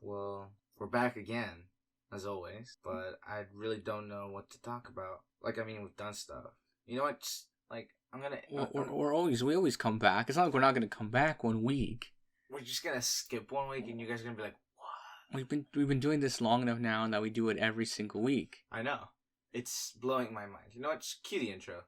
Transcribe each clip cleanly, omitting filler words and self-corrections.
Well, we're back again, as always, but I really don't know what to talk about. Like, I mean, we've done stuff. You know what? Just, like, I'm gonna... We always come back. It's not like we're not gonna come back 1 week. We're just gonna skip 1 week and you guys are gonna be like, what? We've been doing this long enough now that we do it every single week. I know. It's blowing my mind. You know what? Just cue the intro.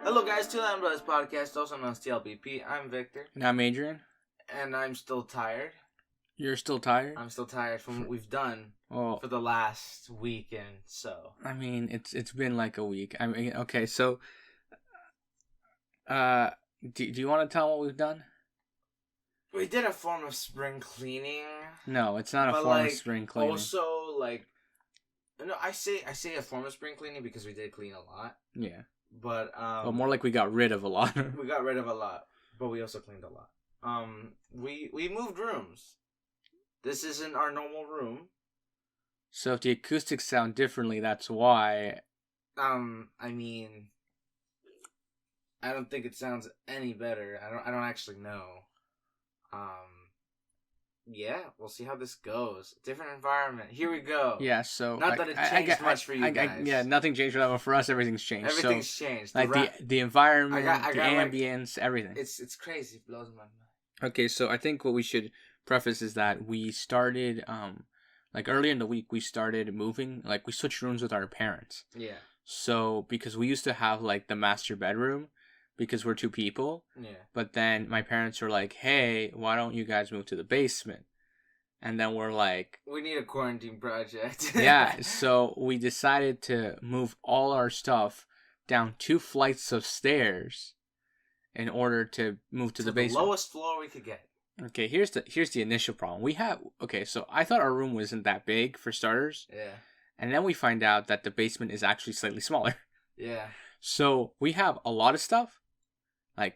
Hello guys, T.L.B.P podcast, also known as T.L.B.P. I'm Victor. And I'm Adrian. And I'm still tired. You're still tired? I'm still tired from what we've done for the last weekend, so. I mean, it's been like a week. I mean, okay, so, do you want to tell what we've done? We did a form of spring cleaning. No, it's not a form of spring cleaning. Also, no, I say a form of spring cleaning because we did clean a lot. Yeah. But, well, more like we got rid of a lot. We got rid of a lot, but we also cleaned a lot. We moved rooms. This isn't our normal room. So if the acoustics sound differently, that's why. I mean, I don't think it sounds any better. I don't actually know. Yeah, we'll see how this goes. Different environment. Here we go. Yeah, so not that it changed much for you guys. Yeah, nothing changed for that, but for us, everything's changed. Everything's changed. Like the environment, the ambience, everything. It's crazy. It blows my mind. Okay, so I think what we should preface is that we started, earlier in the week, we started moving. Like, we switched rooms with our parents. Yeah. So, because we used to have, the master bedroom, because we're 2 people. Yeah. But then my parents were like, hey, why don't you guys move to the basement? And then we're like... we need a quarantine project. Yeah, so we decided to move all our stuff down 2 flights of stairs in order to move to the basement. The lowest floor we could get. Okay, here's the initial problem. So I thought our room wasn't that big for starters. Yeah. And then we find out that the basement is actually slightly smaller. Yeah. So we have a lot of stuff. We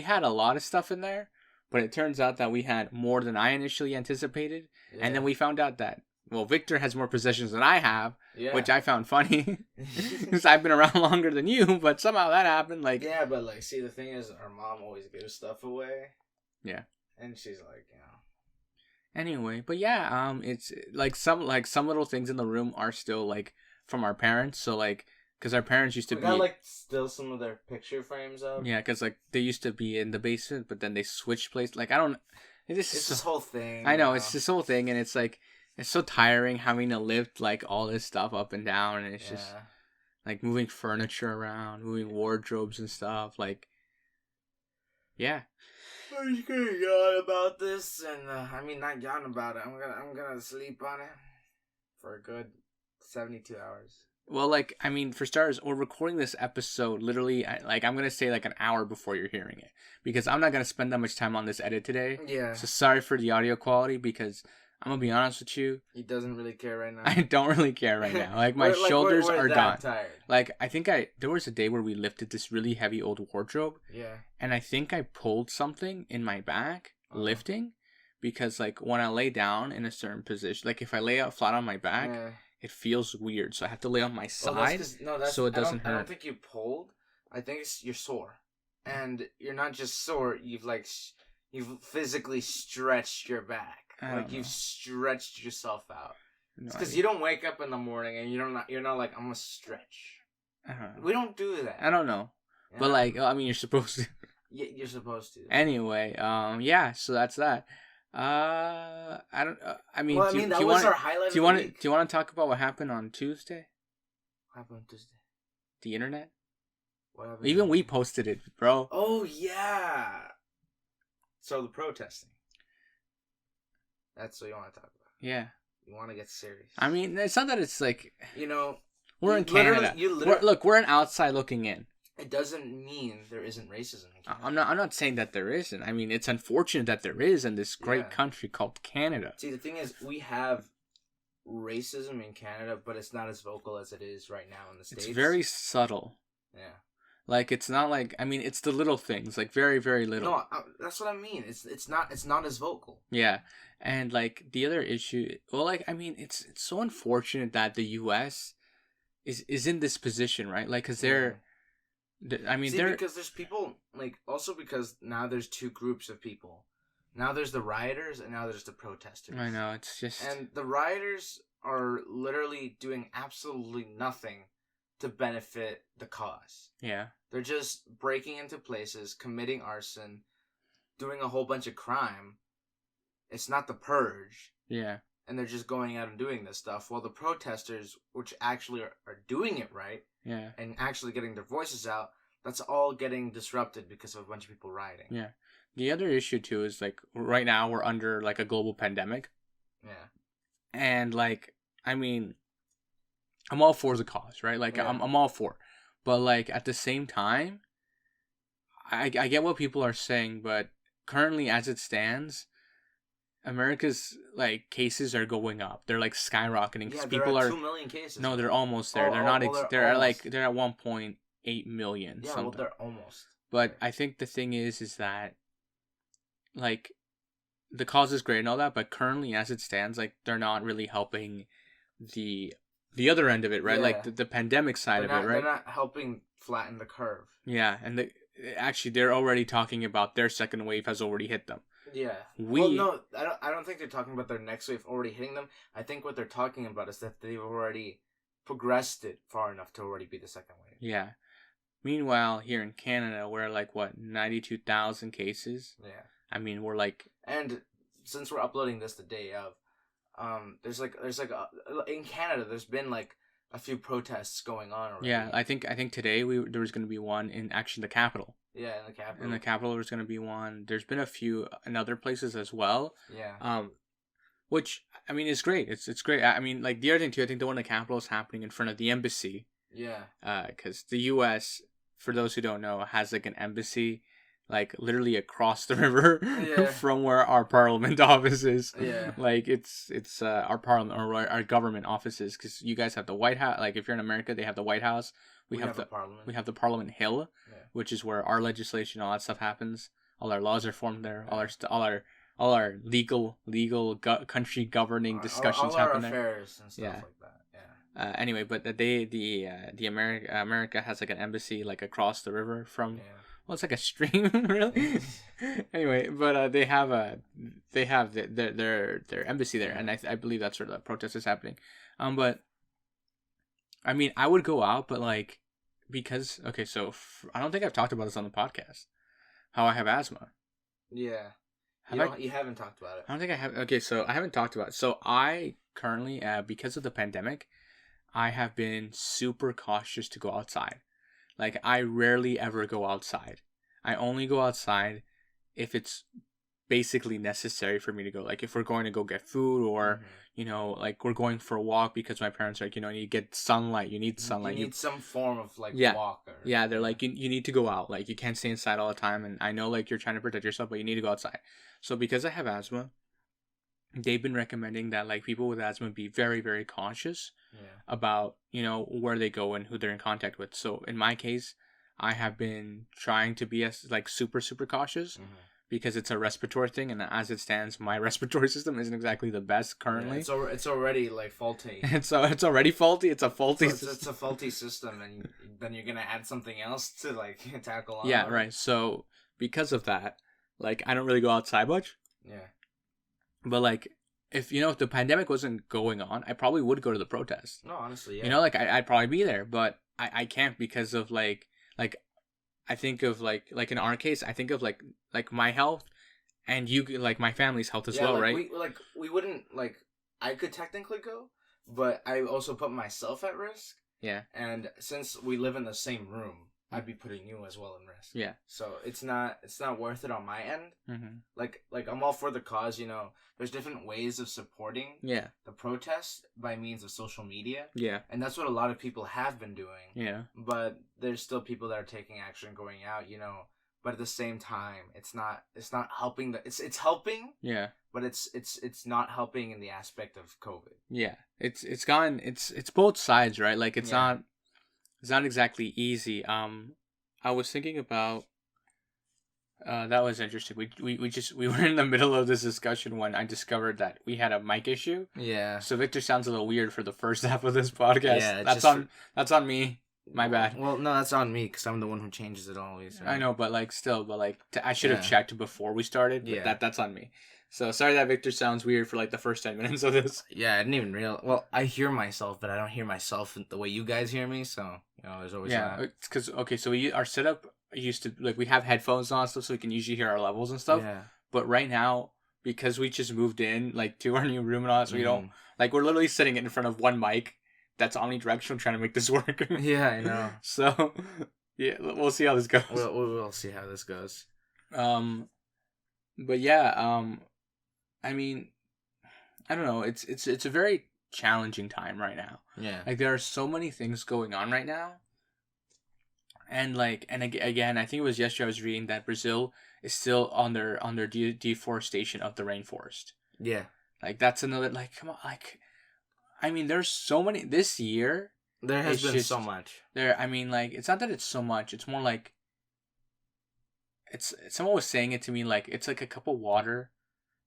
had a lot of stuff in there, but it turns out that we had more than I initially anticipated. Yeah. And then we found out that, Victor has more possessions than I have, which I found funny. Because I've been around longer than you, but somehow that happened. Yeah, but, see, the thing is, our mom always gives stuff away. Yeah. And she's Anyway, but yeah, it's, some little things in the room are still, from our parents. So, because our parents used to be... got, still some of their picture frames up. Yeah, because, they used to be in the basement, but then they switched places. It's this whole thing. I know, it's this whole thing, and it's, it's so tiring having to lift, all this stuff up and down, and it's just, moving furniture around, moving wardrobes and stuff, yeah. I'm just gonna yawn about this, and, not yawn about it, I'm gonna sleep on it for a good 72 hours. Well, for starters, we're recording this episode literally, I'm going to say an hour before you're hearing it. Because I'm not going to spend that much time on this edit today. Yeah. So sorry for the audio quality, because I'm going to be honest with you. He doesn't really care right now. I don't really care right now. My shoulders are done. Tired. I think there was a day where we lifted this really heavy old wardrobe. Yeah. And I think I pulled something in my back, lifting. Because, when I lay down in a certain position, if I lay out flat on my back... Yeah. It feels weird, so I have to lay on my side so it doesn't hurt. I don't think you pulled. I think you're sore, and you're not just sore. You've physically stretched your back. You've stretched yourself out. It's because you don't wake up in the morning and you're not like, I'm gonna stretch. We don't do that. I don't know, but you're supposed to. Yeah, you're supposed to. Anyway, yeah. So that's that. I don't. That was our highlight. Do you want to talk about what happened on Tuesday? What happened on Tuesday? The internet. What happened? Even we posted it, bro. Oh yeah. So the protesting. That's what you want to talk about. Yeah. You want to get serious. It's not that it's we're in Canada. We're an outside looking in. It doesn't mean there isn't racism in Canada. I'm not saying that there isn't. It's unfortunate that there is in this great country called Canada. See, the thing is, we have racism in Canada, but it's not as vocal as it is right now in the States. It's very subtle. Yeah. Like, it's not like, I mean, it's the little things, like very, very little. No, that's what I mean. It's not as vocal. Yeah. And like the other issue, well, like, I mean, it's so unfortunate that the U.S. is in this position, right? Like, because because there's people, like, also because now there's two groups of people. Now there's the rioters and now there's the protesters. I know, it's just... And the rioters are literally doing absolutely nothing to benefit the cause. Yeah. They're just breaking into places, committing arson, doing a whole bunch of crime. It's not the purge. Yeah. And they're just going out and doing this stuff, while the protesters, which actually are doing it right, yeah, and actually getting their voices out, that's all getting disrupted because of a bunch of people rioting. Yeah. The other issue, too, is, like, right now we're under, like, a global pandemic. Yeah. And, like, I mean, I'm all for the cause, right? Like, yeah. I'm all for. But, like, at the same time, I get what people are saying, but currently, as it stands, America's, like, cases are going up. They're, like, skyrocketing. Yeah, people are 2 million cases. No, they're almost there. They're not. They're at 1.8 million. Yeah, something. Well, they're almost. But I think the thing is that, like, the cause is great and all that, but currently, as it stands, like, they're not really helping the other end of it, right? Yeah. Like the pandemic side of it, right? They're not helping flatten the curve. Yeah, and actually, they're already talking about their second wave has already hit them. Yeah. Well, no, I don't think they're talking about their next wave already hitting them. I think what they're talking about is that they've already progressed it far enough to already be the second wave. Yeah. Meanwhile, here in Canada, we're like, 92,000 cases? Yeah. I mean, we're like... And since we're uploading this the day of, there's in Canada, there's been like a few protests going on already. Yeah, I think today there was going to be one in the capital. Yeah, in the capital. In the capital, there's going to be one. There's been a few in other places as well. Yeah. Which, I mean, is great. It's great. I mean, like, the other thing, too, I think the one in the capital is happening in front of the embassy. Yeah. Because the U.S., for those who don't know, has, like, an embassy, like, literally across the river from where our parliament office is. Yeah. Like, it's our parliament, or our government offices, because you guys have the White House. Like, if you're in America, they have the White House. We have the Parliament. We have the Parliament Hill, which is where our legislation, all that stuff happens. All our laws are formed there. All our legal country governing discussions all happen our affairs and stuff like that. Yeah. Anyway, but the America has like an embassy like across the river from. Yeah. Well, it's like a stream, really. Anyway, but they have their embassy there, and I believe that's where the protest is happening. But I mean, I would go out, but like, because so I don't think I've talked about this on the podcast. How I have asthma. Yeah. You haven't talked about it. I don't think I have. Okay, so I haven't talked about it. So I currently, because of the pandemic, I have been super cautious to go outside. Like, I rarely ever go outside. I only go outside if it's basically necessary for me to go. Like, if we're going to go get food or, like, we're going for a walk because my parents are like, you get sunlight. You need sunlight. You need some form of, like, walk. Yeah, they're like, you need to go out. Like, you can't stay inside all the time. And I know, like, you're trying to protect yourself, but you need to go outside. So, because I have asthma, they've been recommending that, like, people with asthma be very, very cautious about, where they go and who they're in contact with. So, in my case, I have been trying to be like super, super cautious because it's a respiratory thing. And as it stands, my respiratory system isn't exactly the best currently. Yeah, it's already like faulty. It's already faulty. It's a faulty system. It's a faulty system. And then you're going to add something else to like tackle on. Yeah, right. So because of that, like, I don't really go outside much. Yeah. But like, if the pandemic wasn't going on, I probably would go to the protest. No, honestly, yeah. Like, I'd probably be there, but I can't because of like I think of like in our case, I think of like my health and you like my family's health as well, like right? We wouldn't like, I could technically go, but I also put myself at risk. Yeah. And since we live in the same room, I'd be putting you as well in risk. Yeah. So it's not worth it on my end. Mm-hmm. Like I'm all for the cause. There's different ways of supporting. Yeah. The protest by means of social media. Yeah. And that's what a lot of people have been doing. Yeah. But there's still people that are taking action, going out. But at the same time, it's not helping. It's helping. Yeah. But it's not helping in the aspect of COVID. Yeah. It's both sides, right? Like it's not exactly easy. I was thinking about. That was interesting. We were in the middle of this discussion when I discovered that we had a mic issue. Yeah. So Victor sounds a little weird for the first half of this podcast. Yeah, that's on me. My bad. Well, no, that's on me because I'm the one who changes it always. Right? I know, but I should have checked before we started. But that's on me. So sorry that Victor sounds weird for like the first 10 minutes of this. Yeah, I didn't even realize. Well, I hear myself, but I don't hear myself the way you guys hear me. So there's always that. It's because so our setup used to we have headphones on stuff, so we can usually hear our levels and stuff. Yeah. But right now, because we just moved in to our new room and all that, so we don't we're literally sitting in front of one mic that's omnidirectional trying to make this work. Yeah, I know. So yeah, we'll see how this goes. We'll see how this goes. But yeah, I mean, I don't know. It's a very challenging time right now. Yeah. There are so many things going on right now. And again, I think it was yesterday I was reading that Brazil is still on their deforestation of the rainforest. Yeah. That's another come on I mean, there's so many this year. There has been so much. It's not that it's so much. It's more someone was saying it to me it's like a cup of water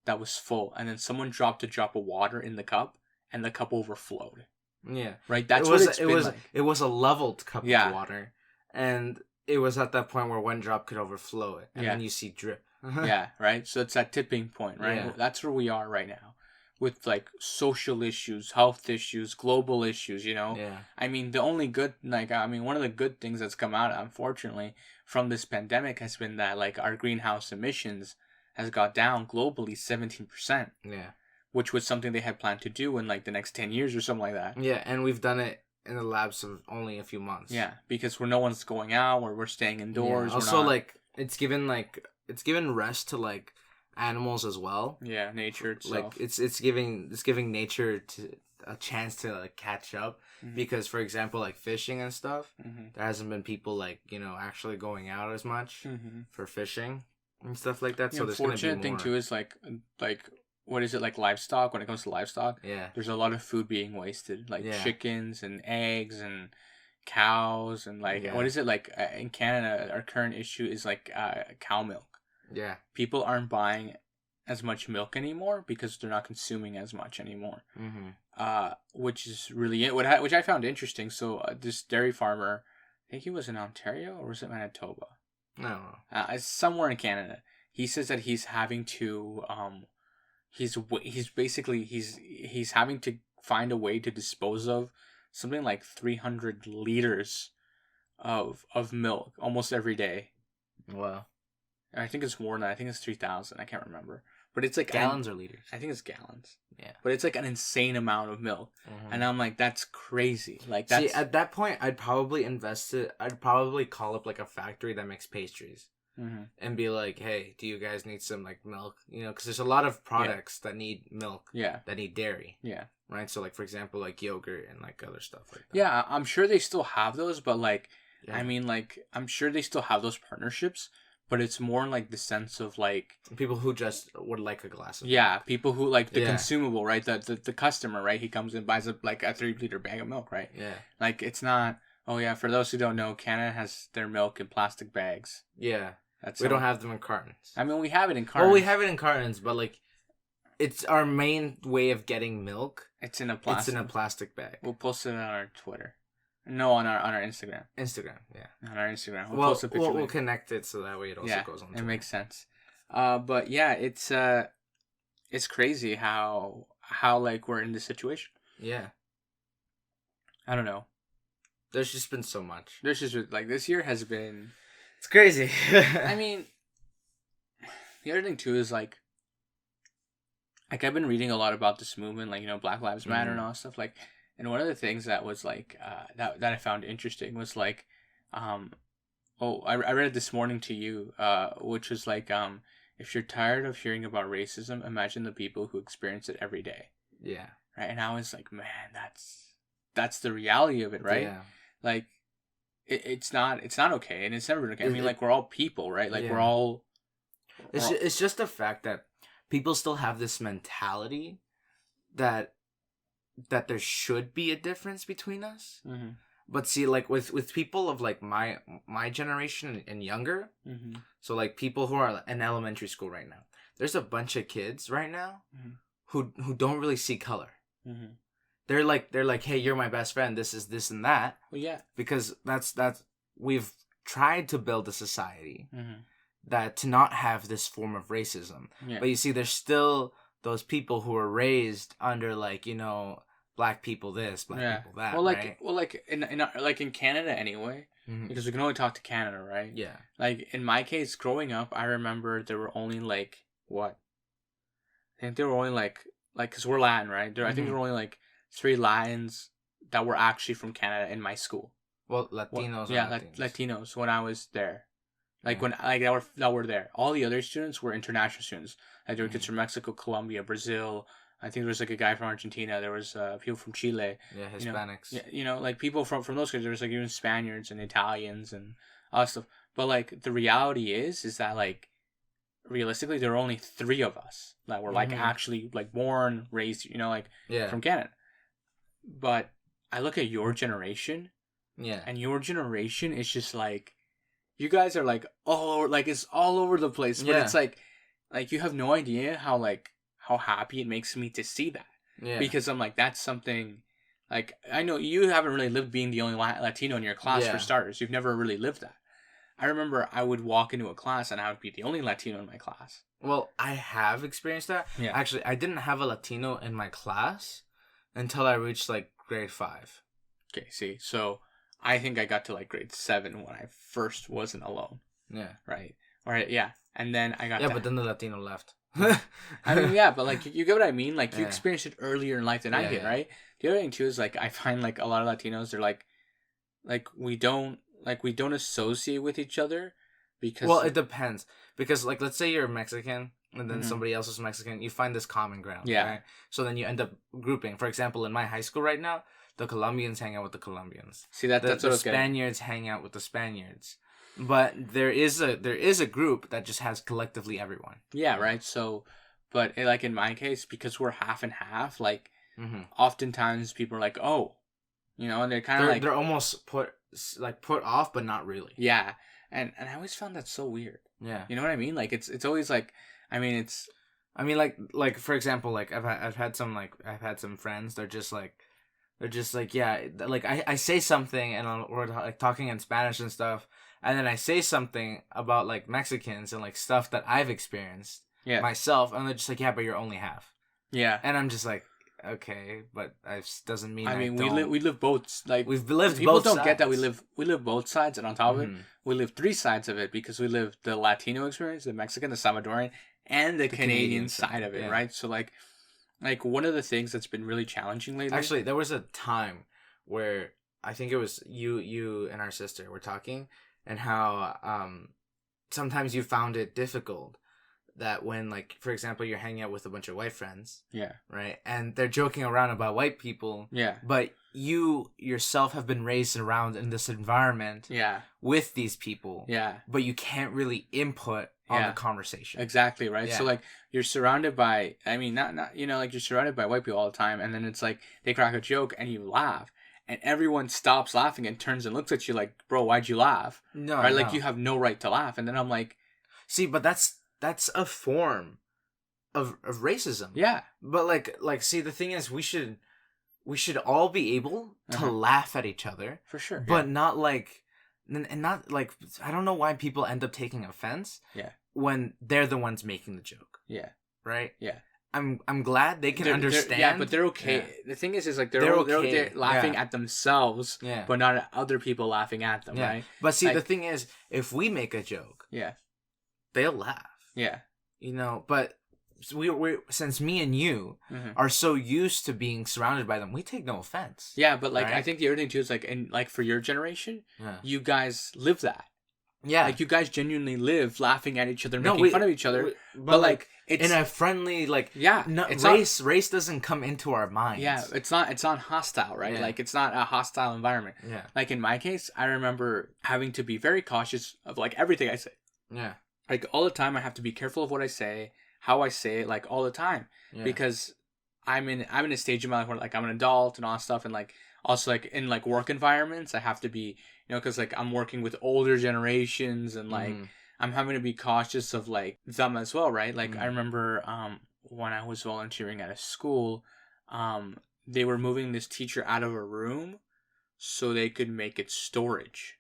that was full, and then someone dropped a drop of water in the cup, and the cup overflowed. Yeah. Right. That's what it's been. It was a leveled cup of water, and it was at that point where one drop could overflow it, and then you see drip. Yeah. Right. So it's that tipping point, right? Yeah. That's where we are right now, with social issues, health issues, global issues. Yeah. I mean, the only good one of the good things that's come out, unfortunately, from this pandemic has been that our greenhouse emissions has got down globally 17%. Yeah. Which was something they had planned to do in the next 10 years or something like that. Yeah, and we've done it in the lapse of only a few months. Yeah, because no one's going out, or we're staying indoors. Yeah. Also, it's given rest to animals as well. Yeah, nature itself. It's giving nature a chance to catch up, because for example fishing and stuff, there hasn't been people actually going out as much for fishing and stuff like that. So there's gonna be more. Unfortunate thing too is what is it livestock? When it comes to livestock, there's a lot of food being wasted, chickens and eggs and cows and what is it in Canada? Our current issue is cow milk. Yeah, people aren't buying as much milk anymore because they're not consuming as much anymore. Which is really which I found interesting. So this dairy farmer, I think he was in Ontario, or was it Manitoba? I don't know. It's somewhere in Canada. He says that he's having to he's having to find a way to dispose of something like 300 liters of milk almost every day. Wow. I think it's more than that. I think it's 3,000. I can't remember. But it's gallons or liters. I think it's gallons. Yeah. But it's an insane amount of milk. And I'm that's crazy. That's... See, at that point, I'd probably invest it. I'd probably call up a factory that makes pastries. And be hey, do you guys need some milk? Because there's a lot of products that need milk. Yeah. That need dairy. Yeah. Right. So for example, yogurt and other stuff like that. Yeah, I'm sure they still have those, but I mean I'm sure they still have those partnerships, but it's more the sense of people who just would like a glass of milk. People who the consumable, right? The customer, right? He comes and buys a 3-liter bag of milk, right? Yeah. It's not. Oh yeah, for those who don't know, Canada has their milk in plastic bags. Yeah. We don't have them in cartons. I mean, we have it in cartons. Well, we have it in cartons, but it's our main way of getting milk. It's in a plastic bag. We'll post it on our Twitter. No, on our Instagram. Instagram, yeah. On our Instagram. We'll post a picture. We'll connect it so that way it also goes on Twitter. It makes sense. But yeah, it's crazy how we're in this situation. Yeah. I don't know. There's just been so much. There's just this year has been. It's crazy. I mean, the other thing too is I've been reading a lot about this movement, Black Lives Matter and all that stuff. And one of the things that was that I found interesting was I read it this morning to you, which was if you're tired of hearing about racism, imagine the people who experience it every day. Yeah. Right. And I was man, that's the reality of it, right? Yeah. It's not okay, and it's never been okay. I mean, we're all people, right? We're all. It's just the fact that people still have this mentality that there should be a difference between us, But see, like with people of like my generation and younger, so like people who are in elementary school right now, there's a bunch of kids right now who don't really see color. They're like, hey, you're my best friend. This is this and that. Well, yeah, because that's we've tried to build a society that to not have this form of racism. But you see, there's still those people who are raised under like, you know, black people this, black people that. Like in Canada anyway, because we can only talk to Canada, right? Yeah. Like in my case, growing up, I remember there were only like what? I think there were only like because we're Latin, right? I think there were only like 3 Latins that were actually from Canada in my school. Well, Latinos. Latinos when I was there. Like when that were there. All the other students were international students. Like there were kids from Mexico, Colombia, Brazil. I think there was like a guy from Argentina. There was people from Chile. Yeah, Hispanics. You know, like people from those countries. There was like even Spaniards and Italians and all that stuff. But like the reality is that like realistically there were only 3 of us that were like actually like born, raised, you know, like from Canada. But I look at your generation. Yeah. And your generation is just like, you guys are like all over, like it's all over the place. But it's like you have no idea how happy it makes me to see that. Yeah. Because I'm like, that's something, like, I know you haven't really lived being the only Latino in your class for starters. You've never really lived that. I remember I would walk into a class and I would be the only Latino in my class. Well, I have experienced that. Yeah. Actually, I didn't have a Latino in my class until I reached like grade 5. Okay, see, so I think I got to like grade 7 when I first wasn't alone. Yeah. Right. All right. Yeah. And then I got. Yeah, but then the Latino left. I mean, yeah, but like you get what I mean. Like you experienced it earlier in life than I did, right? The other thing too is like I find like a lot of Latinos, they're like we don't associate with each other because. Well, it depends because like let's say you're Mexican and then somebody else is Mexican, you find this common ground. Yeah. Right? So then you end up grouping. For example, in my high school right now, the Colombians hang out with the Colombians. See that's what the Spaniards hang out with the Spaniards. But there is a group that just has collectively everyone. Yeah, right. So, but like in my case, because we're half and half, like oftentimes people are like, oh, you know, and they're kind of like they're almost put off, but not really. Yeah, and I always found that so weird. Yeah, you know what I mean? Like it's always like, I mean like for example, like I've had some friends. They're just like yeah, like I say something and we're like talking in Spanish and stuff. And then I say something about like Mexicans and like stuff that I've experienced myself, and they're just like, "Yeah, but you're only half." Yeah, and I'm just like, "Okay, but that doesn't mean." I mean, we live both. Like we've lived. People both don't sides. get that we live both sides, and on top of it, we live 3 sides of it because we live the Latino experience, the Mexican, the Salvadoran, and the Canadian side of it, right? So like one of the things that's been really challenging lately. Actually, there was a time where I think it was you and our sister were talking. And how sometimes you found it difficult that when, like, for example, you're hanging out with a bunch of white friends. Yeah. Right? And they're joking around about white people. Yeah. But you yourself have been raised around in this environment. Yeah. With these people. Yeah. But you can't really input on the conversation. Exactly, right? Yeah. So, like, you're surrounded by, I mean, not you know, like, you're surrounded by white people all the time. And then it's like, they crack a joke and you laugh. And everyone stops laughing and turns and looks at you like, bro, why'd you laugh? No, right? Like, you have no right to laugh. And then I'm like... See, but that's a form of racism. Yeah. But, like, see, the thing is, we should all be able to laugh at each other. For sure. But not, like... And not, like... I don't know why people end up taking offense. Yeah. When they're the ones making the joke. Yeah. Right? Yeah. I'm glad they can understand. Yeah, but they're okay. Yeah. The thing is like they're laughing at themselves, but not at other people laughing at them, right? But see, like, the thing is, if we make a joke, they'll laugh. Yeah, you know. But we since me and you are so used to being surrounded by them, we take no offense. Yeah, but like I think the other thing too is like, and like for your generation, you guys live that. Yeah, like you guys genuinely live laughing at each other, making fun of each other, but like it's in a friendly, like race doesn't come into our minds. Yeah, it's not hostile, right? Yeah. Like it's not a hostile environment. Yeah, like in my case, I remember having to be very cautious of like everything I say. Yeah, like all the time, I have to be careful of what I say, how I say it, like all the time, because I'm in a stage of my life where like I'm an adult and all that stuff, and like also like in like work environments I have to be, because like I'm working with older generations, and like I'm having to be cautious of like them as well, right? Like I remember when I was volunteering at a school, they were moving this teacher out of a room so they could make it storage.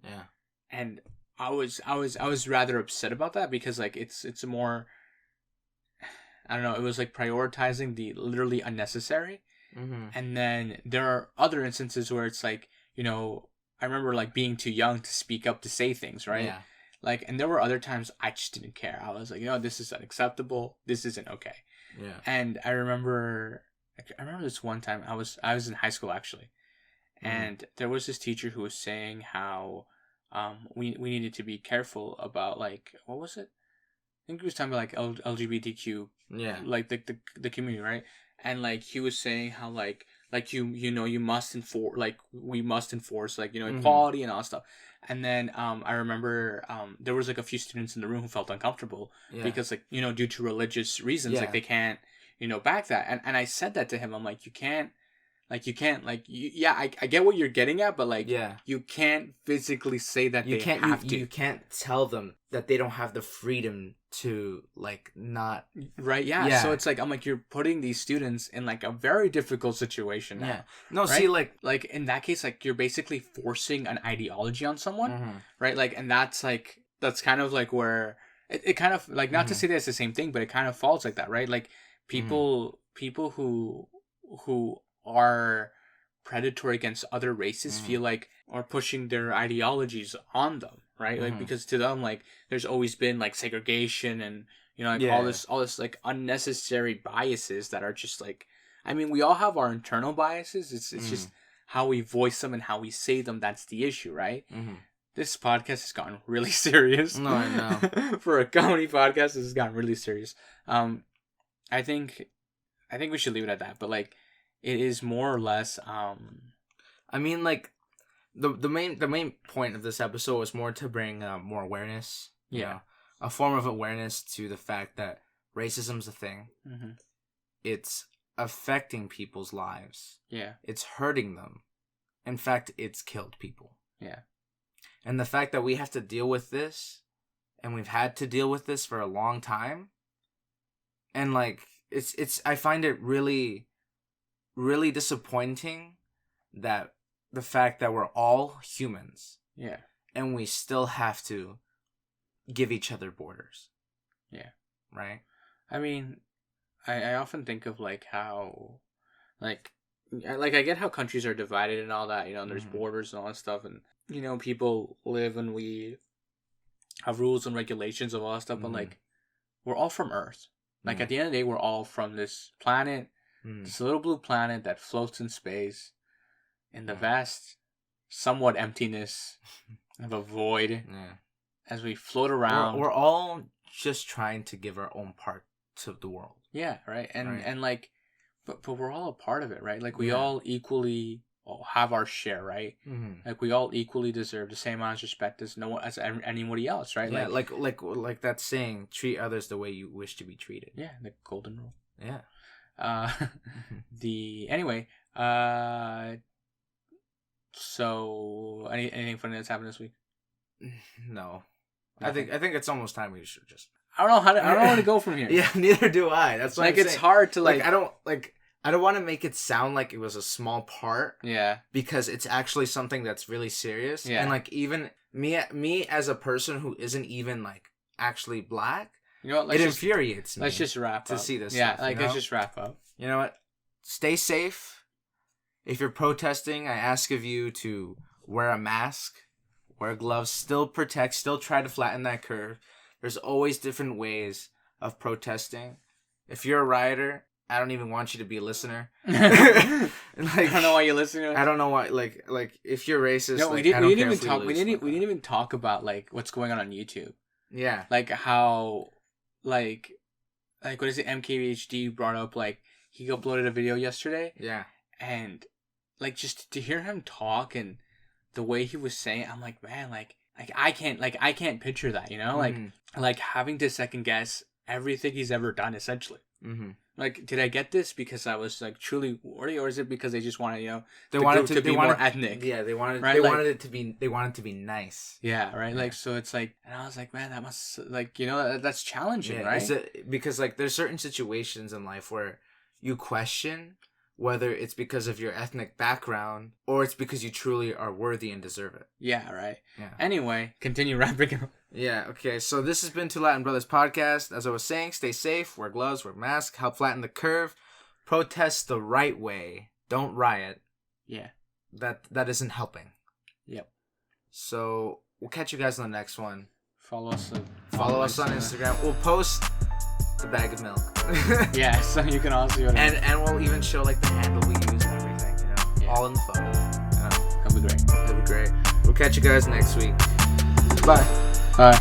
Yeah. And I was rather upset about that, because like it's a more, I don't know, it was like prioritizing the literally unnecessary. And then there are other instances where it's like, I remember like being too young to speak up, to say things, right? Yeah. Like, and there were other times I just didn't care. I was like, this is unacceptable. This isn't okay. Yeah. And I remember this one time I was in high school actually, and there was this teacher who was saying how we needed to be careful about like, what was it? I think he was talking about like LGBTQ, like the community, right? And like he was saying how like you must enforce, like we must enforce like equality and all that stuff. And then I remember there was like a few students in the room who felt uncomfortable because like due to religious reasons, like they can't back that. And I said that to him. I'm like, I get what you're getting at, but like you can't physically say that you have to. You can't tell them that they don't have the freedom to like not, right. Yeah. So it's like, I'm like, you're putting these students in like a very difficult situation now. No, right? see, like in that case, like you're basically forcing an ideology on someone, right? Like, and that's kind of like where it kind of like, not to say that it's the same thing, but it kind of falls like that, right? Like people who are predatory against other races feel like are pushing their ideologies on them, right? Like, because to them, like, there's always been like segregation and all this like unnecessary biases that are just like, I mean, we all have our internal biases. It's just how we voice them and how we say them. That's the issue, right? This podcast has gotten really serious. No, I know. For a comedy podcast, this has gotten really serious. I think we should leave it at that. But like, it is more or less. I mean, like, the main point of this episode was more to bring more awareness. A form of awareness to the fact that racism's a thing. It's affecting people's lives. Yeah. It's hurting them. In fact, it's killed people. Yeah. And the fact that we have to deal with this, and we've had to deal with this for a long time, and like it's I find it really, really disappointing that the fact that we're all humans. Yeah. And we still have to give each other borders. Yeah. Right? I mean, I often think of like how like I get how countries are divided and all that, and there's borders and all that stuff, and people live and we have rules and regulations of all that stuff, but like we're all from Earth. Like at the end of the day, we're all from this planet, this little blue planet that floats in space, in the vast, somewhat emptiness of a void. Yeah. As we float around, we're all just trying to give our own part to the world. Yeah, right. And like, but we're all a part of it, right? Like we all equally have our share, right? Like we all equally deserve the same amount of respect as anybody else, right? Yeah, like that saying, treat others the way you wish to be treated. Yeah, the golden rule. Yeah. Anyway, so anything funny that's happened this week? No. Nothing. I think it's almost time we should just. I don't know I don't want to go from here. Yeah, neither do I. That's why like it's hard to like. I don't want to make it sound like it was a small part. Yeah. Because it's actually something that's really serious. Yeah. And like even me as a person who isn't even like actually black, it infuriates me. Let's just wrap to up. See this. Yeah, stuff, let's just wrap up. You know what? Stay safe. If you're protesting, I ask of you to wear a mask, wear gloves, still protect, still try to flatten that curve. There's always different ways of protesting. If you're a rioter, I don't even want you to be a listener. I don't know why you're listening. I don't know why. Like if you're racist, no, we didn't even talk about like what's going on YouTube. Yeah, like how, like what is it? MKBHD brought up like he uploaded a video yesterday. Yeah, and like just to hear him talk and the way he was saying, I'm like, man, like I can't picture that, like having to second guess everything he's ever done, essentially. Mm-hmm. Like, did I get this because I was like truly worthy, or is it because they just wanted, you know, they wanted to be more ethnic? Yeah, they wanted they wanted to be nice. Yeah, right. Yeah. Like, so it's like, and I was like, man, that must, like, you know, that's challenging, right? Is it, because like there's certain situations in life where you question whether it's because of your ethnic background or it's because you truly are worthy and deserve it. Yeah, right. Yeah. Anyway, continue wrapping up. Yeah, okay. So this has been Two Latin Brothers Podcast. As I was saying, stay safe, wear gloves, wear masks, help flatten the curve, protest the right way, don't riot. Yeah. That isn't helping. Yep. So we'll catch you guys on the next one. Follow us on Instagram. We'll post the bag of milk. Yeah, so you can also see what and we'll even show like the handle we use and everything, you know. Yeah. All in the photo. That'll be great. We'll catch you guys next week. Bye. Bye.